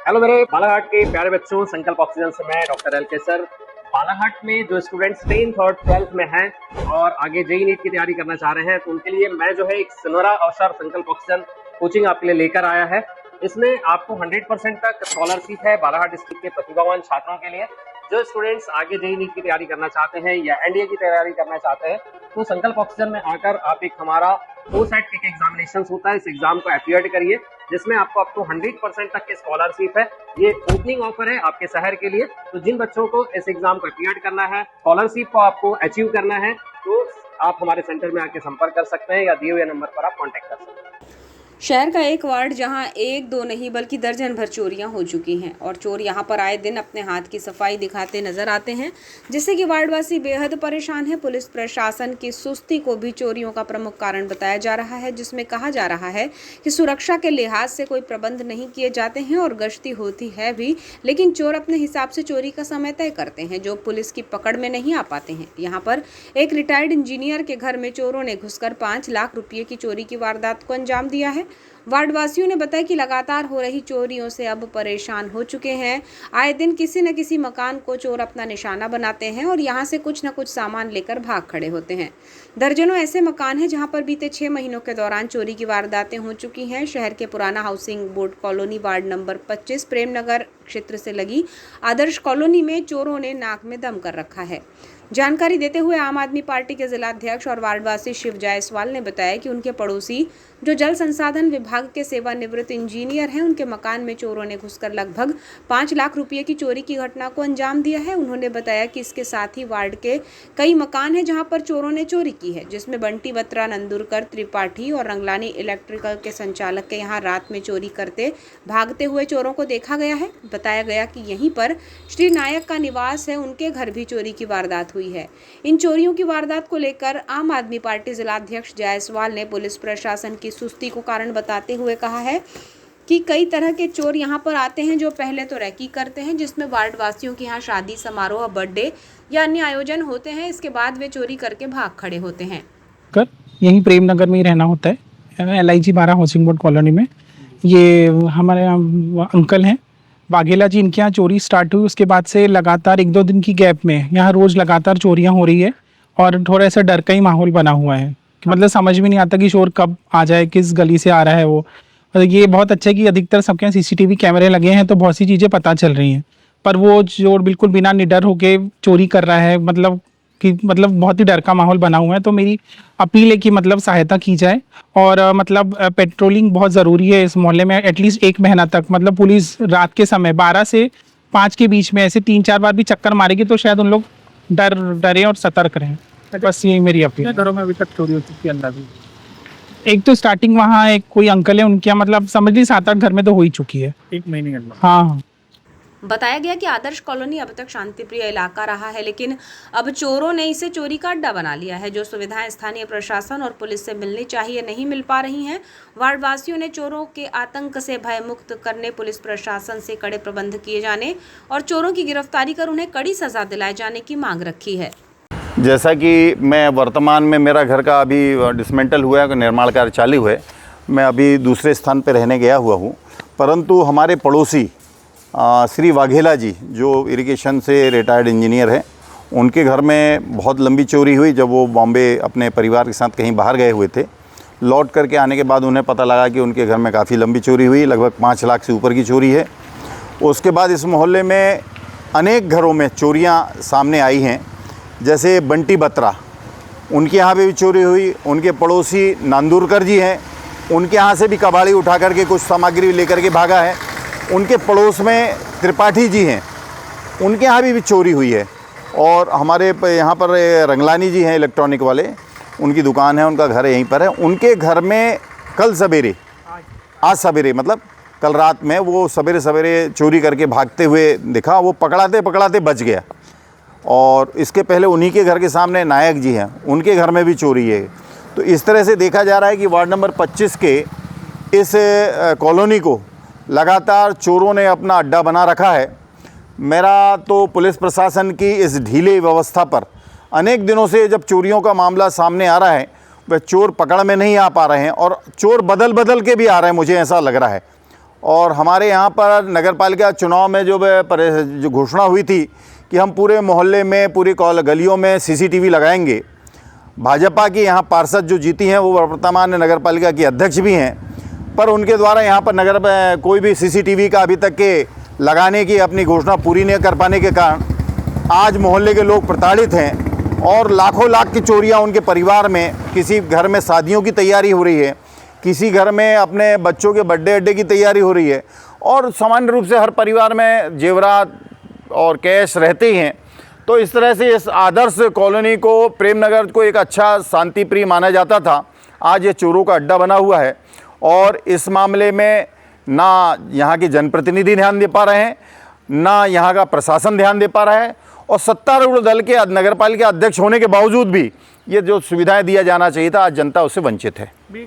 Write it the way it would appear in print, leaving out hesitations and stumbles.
Hello मेरे बालाघाट के प्यारे बच्चों, संकल्प ऑक्सीजन से मैं डॉक्टर एल के सर। बालाघाट में जो स्टूडेंट्स 10th और 12th में हैं और आगे जेई नीट की तैयारी करना चाह रहे हैं, तो उनके लिए मैं जो है एक सुनहरा अवसर संकल्प ऑक्सीजन कोचिंग आपके लिए लेकर आया है। इसमें आपको 100% तक स्कॉलरशिप है बालाघाट डिस्ट्रिक्ट के प्रतिभावान छात्रों के लिए। जो स्टूडेंट्स आगे जेई नीट की तैयारी करना चाहते हैं या एनडीए की तैयारी करना चाहते हैं, तो संकल्प ऑक्सीजन में आकर आप एक हमारा 2 सेट के एग्जामिनेशन होता है, इस एग्जाम को अपीयर करिए, जिसमें आपको अप टू 100% तक की स्कॉलरशिप है। ये ओपनिंग ऑफर है आपके शहर के लिए। तो जिन बच्चों को इस एग्जाम को अपीयर करना है, स्कॉलरशिप को आपको अचीव करना है, तो आप हमारे सेंटर में आके संपर्क कर सकते हैं या दिए हुए नंबर पर आप कॉन्टेक्ट कर सकते हैं। शहर का एक वार्ड जहां एक दो नहीं बल्कि दर्जन भर चोरियां हो चुकी हैं और चोर यहां पर आए दिन अपने हाथ की सफाई दिखाते नजर आते हैं, जिससे कि वार्डवासी बेहद परेशान है। पुलिस प्रशासन की सुस्ती को भी चोरियों का प्रमुख कारण बताया जा रहा है, जिसमें कहा जा रहा है कि सुरक्षा के लिहाज से कोई प्रबंध नहीं किए जाते हैं और गश्ती होती है भी, लेकिन चोर अपने हिसाब से चोरी का समय तय करते हैं जो पुलिस की पकड़ में नहीं आ पाते हैं। यहाँ पर एक रिटायर्ड इंजीनियर के घर में चोरों ने घुसकर 5 लाख रुपये की चोरी की वारदात को अंजाम दिया है। वार्डवासियों ने बताया कि लगातार हो रही चोरियों से अब परेशान हो चुके हैं। आए दिन किसी न किसी मकान को चोर अपना निशाना बनाते हैं और यहां से कुछ न कुछ सामान लेकर भाग खड़े होते हैं। दर्जनों ऐसे मकान हैं जहां पर बीते 6 महीनों के दौरान चोरी की वारदातें हो चुकी हैं। शहर के पुराना housing board colony ward number 25 Premnagar क्षेत्र से लगी आदर्श कॉलोनी में चोरों ने नाक में दम कर रखा है। जानकारी देते हुए आम आदमी पार्टी के जिलाध्यक्ष और वार्डवासी शिव जायसवाल ने बताया कि उनके पड़ोसी जो जल संसाधन विभाग के सेवानिवृत्त इंजीनियर हैं, उनके मकान में चोरों ने घुसकर लगभग 5 लाख रुपये की चोरी की घटना को अंजाम दिया है। उन्होंने बताया कि इसके साथ ही वार्ड के कई मकान हैं जहां पर चोरों ने चोरी की है, जिसमें बंटी बत्रा, नंदुरकर, त्रिपाठी और रंगलानी इलेक्ट्रिकल के संचालक के यहाँ रात में चोरी करते भागते हुए चोरों को देखा गया है। बताया गया कि यहीं पर श्री नायक का निवास है, उनके घर भी चोरी की वारदात हुई है। इन चोरियों की वारदात को लेकर आम आदमी पार्टी जिलाध्यक्ष जायसवाल ने पुलिस प्रशासन की सुस्ती को कारण बताते हुए कहा है कि कई तरह के चोर यहां पर आते हैं जो पहले तो रैकी करते हैं, जिसमें वार्डवासियों के यहाँ शादी समारोह, बर्थडे या अन्य आयोजन होते हैं। इसके बाद वे चोरी करके भाग खड़े होते हैं। यहीं प्रेमनगर में ही रहना होता है, LIG 12 हाउसिंग बोर्ड कॉलोनी में। ये हमारे यहाँ अंकल हैं वाघेला जी, इनके यहाँ चोरी स्टार्ट हुई, उसके बाद से लगातार 1-2 दिन की गैप में यहाँ रोज़ लगातार चोरियाँ हो रही है और थोड़ा सा डर का ही माहौल बना हुआ है कि मतलब समझ में नहीं आता कि चोर कब आ जाए, किस गली से आ रहा है वो। और ये बहुत अच्छा है कि अधिकतर सबके यहाँ CCTV कैमरे लगे हैं, तो बहुत सी चीज़ें पता चल रही हैं, पर वो चोर बिल्कुल बिना निडर होके चोरी कर रहा है, मतलब बहुत ही डर का माहौल बना हुआ है। तो मेरी अपील है कि मतलब सहायता की जाए और मतलब पेट्रोलिंग बहुत ज़रूरी है इस मोहल्ले में, एटलीस्ट 1 महीना तक। मतलब पुलिस रात के समय 12 से 5 के बीच में ऐसे 3-4 बार भी चक्कर मारेगी तो शायद उन लोग डरे और सतर्क रहें। बस यही मेरी अपील है। घरों में अभी तक चोरी हो चुकी है अंदाज़ा? एक तो स्टार्टिंग वहाँ एक कोई अंकल है, उनके यहाँ मतलब समझ ली 7-8 घर में तो हो ही चुकी है 1 महीने के अंदर। हाँ। बताया गया कि आदर्श कॉलोनी अब तक शांतिप्रिय इलाका रहा है, लेकिन अब चोरों ने इसे चोरी का अड्डा बना लिया है। जो सुविधाएं स्थानीय प्रशासन और पुलिस से मिलनी चाहिए नहीं मिल पा रही हैं। वार्डवासियों ने चोरों के आतंक से भयमुक्त करने, पुलिस प्रशासन से कड़े प्रबंध किए जाने और चोरों की गिरफ्तारी कर उन्हें कड़ी सजा दिलाए जाने की मांग रखी है। जैसा कि मैं वर्तमान में मेरा घर का अभी डिसमेंटल हुआ है, निर्माण कार्य चालू है, मैं अभी दूसरे स्थान पर रहने गया हुआ हूँ, परंतु हमारे पड़ोसी श्री वाघेला जी जो इरिगेशन से रिटायर्ड इंजीनियर हैं, उनके घर में बहुत लंबी चोरी हुई। जब वो बॉम्बे अपने परिवार के साथ कहीं बाहर गए हुए थे, लौट करके आने के बाद उन्हें पता लगा कि उनके घर में काफ़ी लंबी चोरी हुई, लगभग 5 लाख से ऊपर की चोरी है। उसके बाद इस मोहल्ले में अनेक घरों में चोरियां सामने आई हैं, जैसे बंटी बत्रा, उनके यहाँ भी चोरी हुई। उनके पड़ोसी नांदुरकर जी हैं, उनके यहाँ से भी कबाड़ी उठा करके कुछ सामग्री लेकर के भागा है। उनके पड़ोस में त्रिपाठी जी हैं, उनके यहाँ भी चोरी हुई है। और हमारे यहाँ पर रंगलानी जी हैं इलेक्ट्रॉनिक वाले, उनकी दुकान है, उनका घर यहीं पर है। उनके घर में कल सवेरे, आज सवेरे मतलब कल रात में वो सवेरे सवेरे चोरी करके भागते हुए दिखा। वो पकड़ाते पकड़ाते बच गया। और इसके पहले उन्हीं के घर के सामने नायक जी हैं, उनके घर में भी चोरी है। तो इस तरह से देखा जा रहा है कि वार्ड नंबर 25 के इस कॉलोनी को लगातार चोरों ने अपना अड्डा बना रखा है। मेरा तो पुलिस प्रशासन की इस ढीले व्यवस्था पर अनेक दिनों से जब चोरियों का मामला सामने आ रहा है, वह चोर पकड़ में नहीं आ पा रहे हैं और चोर बदल बदल के भी आ रहे हैं, मुझे ऐसा लग रहा है। और हमारे यहाँ पर नगरपालिका चुनाव में जो घोषणा हुई थी कि हम पूरे मोहल्ले में, पूरी गलियों में सीसीटीवी लगाएंगे। भाजपा की यहाँ पार्षद जो जीती हैं वो वर्तमान नगरपालिका की अध्यक्ष भी हैं, पर उनके द्वारा यहाँ पर कोई भी सीसीटीवी का अभी तक के लगाने की अपनी घोषणा पूरी नहीं कर पाने के कारण आज मोहल्ले के लोग प्रताड़ित हैं और लाखों लाख की चोरियाँ उनके परिवार में, किसी घर में शादियों की तैयारी हो रही है, किसी घर में अपने बच्चों के बर्थडे की तैयारी हो रही है और सामान्य रूप से हर परिवार में जेवरात और कैश रहते ही हैं। तो इस तरह से इस आदर्श कॉलोनी को, प्रेमनगर को एक अच्छा शांति प्रिय माना जाता था, आज ये चोरों का अड्डा बना हुआ है। और इस मामले में ना यहाँ के जनप्रतिनिधि ध्यान दे पा रहे हैं, ना यहाँ का प्रशासन ध्यान दे पा रहा है और सत्तारूढ़ दल के नगरपालिका अध्यक्ष होने के बावजूद भी ये जो सुविधाएं दिया जाना चाहिए था, आज जनता उससे वंचित है। भी